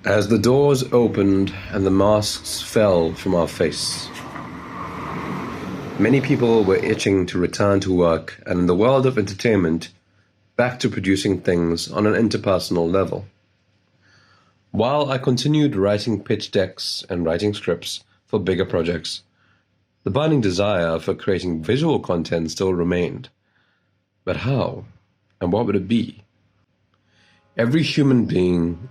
As the doors opened and the masks fell from our face, many people were itching to return to work and, in the world of entertainment, back to producing things on an interpersonal level. While I continued writing pitch decks and writing scripts for bigger projects, the burning desire for creating visual content still remained. But how? And what would it be? Every human being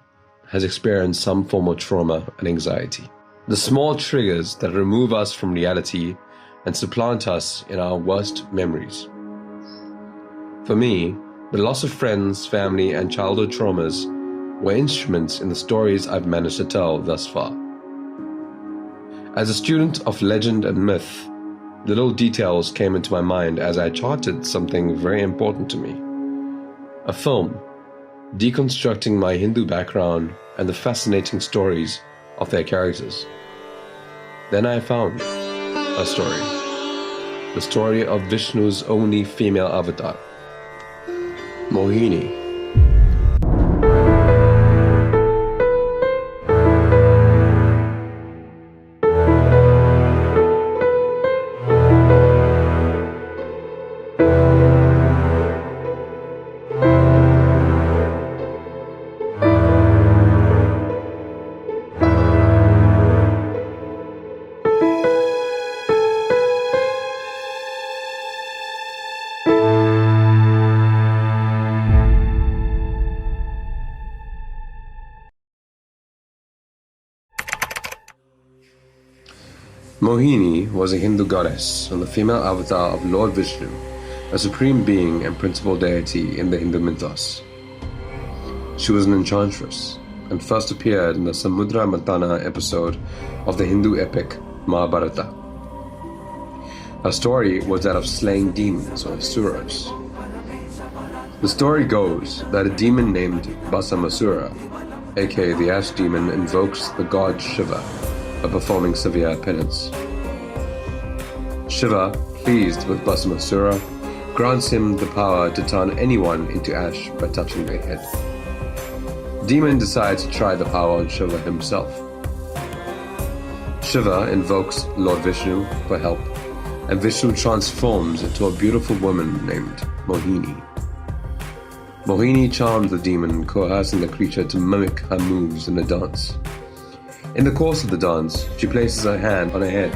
has experienced some form of trauma and anxiety. The small triggers that remove us from reality and supplant us in our worst memories. For me, the loss of friends, family, and childhood traumas were instruments in the stories I've managed to tell thus far. As a student of legend and myth, little details came into my mind as I charted something very important to me. A film deconstructing my Hindu background and the fascinating stories of their characters. Then I found a story. The story of Vishnu's only female avatar, Mohini. Mohini was a Hindu goddess and the female avatar of Lord Vishnu, a supreme being and principal deity in the Hindu mythos. She was an enchantress and first appeared in the Samudra Mantana episode of the Hindu epic Mahabharata. Her story was that of slaying demons or asuras. The story goes that a demon named Basamasura, aka the ash demon, invokes the god Shiva by performing severe penance. Shiva, pleased with Basamasura, grants him the power to turn anyone into ash by touching their head. Demon decides to try the power on Shiva himself. Shiva invokes Lord Vishnu for help, and Vishnu transforms into a beautiful woman named Mohini. Mohini charms the demon, coercing the creature to mimic her moves in a dance. In the course of the dance, she places her hand on her head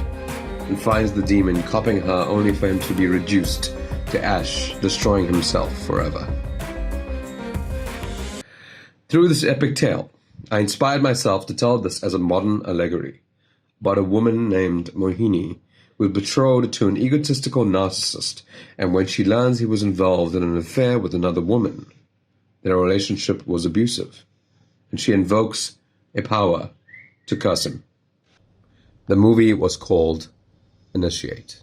and finds the demon copying her only for him to be reduced to ash, destroying himself forever. Through this epic tale, I inspired myself to tell this as a modern allegory about a woman named Mohini who was betrothed to an egotistical narcissist, and when she learns he was involved in an affair with another woman, their relationship was abusive, and she invokes a power to curse him. The movie was called Initiate.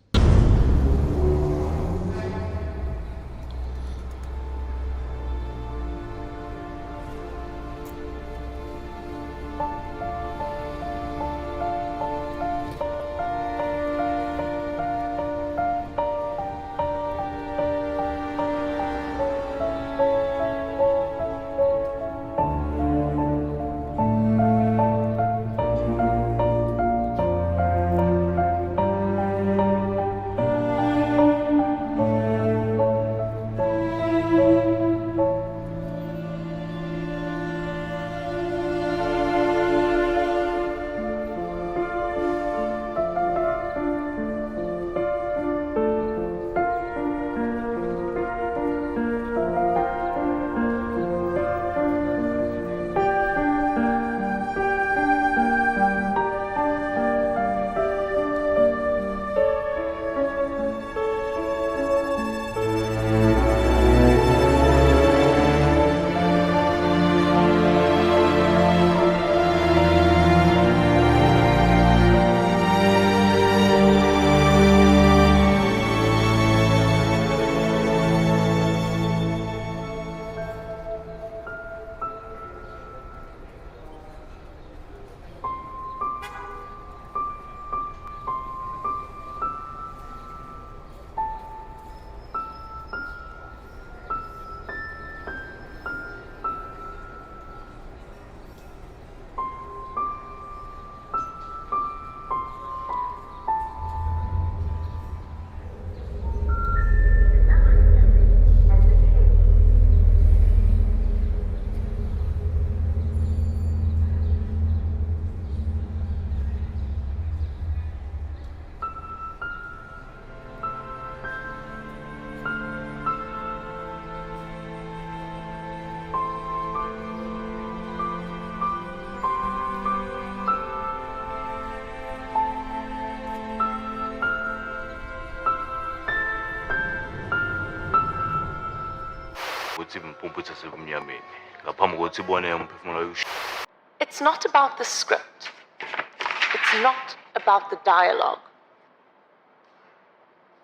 It's not about the script. It's not about the dialogue.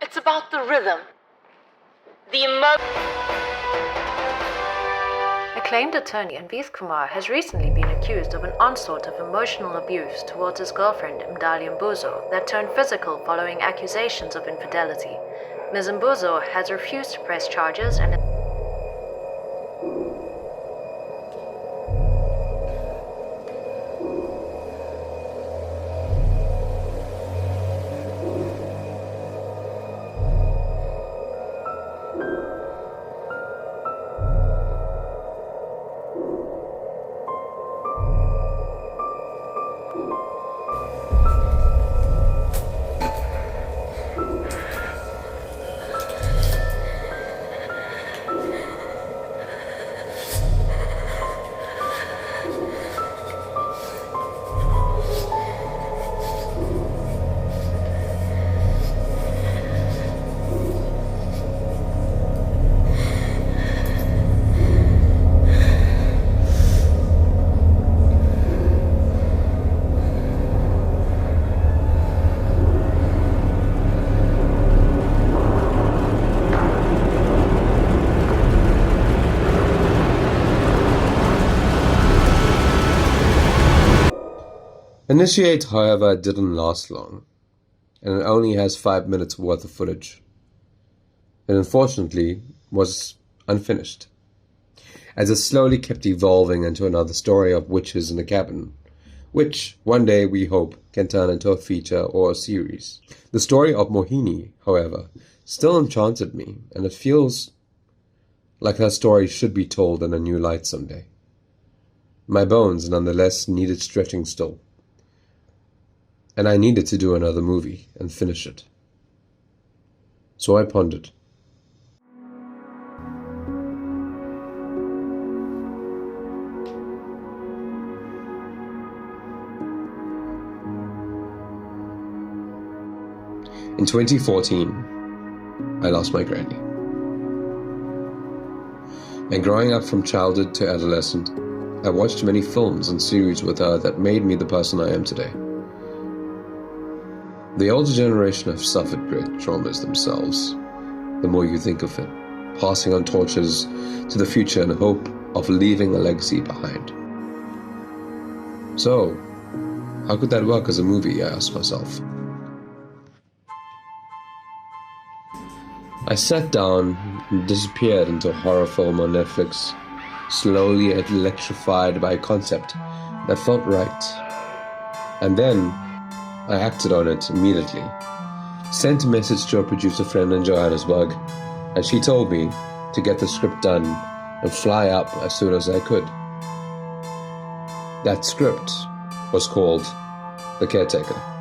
It's about the rhythm, the emotion. Acclaimed attorney Anveeth Kumar has recently been accused of an onslaught of emotional abuse towards his girlfriend Mdali Mbuzo that turned physical following accusations of infidelity. Ms. Mbuzo has refused to press charges and Initiate, however, didn't last long, and it only has 5 minutes worth of footage. It unfortunately was unfinished, as it slowly kept evolving into another story of witches in a cabin, which one day we hope can turn into a feature or a series. The story of Mohini, however, still enchanted me, and it feels like her story should be told in a new light someday. My bones, nonetheless, needed stretching still, and I needed to do another movie and finish it. So I pondered. In 2014, I lost my granny. And growing up from childhood to adolescent, I watched many films and series with her that made me the person I am today. The older generation have suffered great traumas themselves, the more you think of it, passing on torches to the future in hope of leaving a legacy behind. So, how could that work as a movie, I asked myself. I sat down and disappeared into a horror film on Netflix, slowly electrified by a concept that felt right. And then I acted on it immediately. Sent a message to a producer friend in Johannesburg, and she told me to get the script done and fly up as soon as I could. That script was called The Caretaker.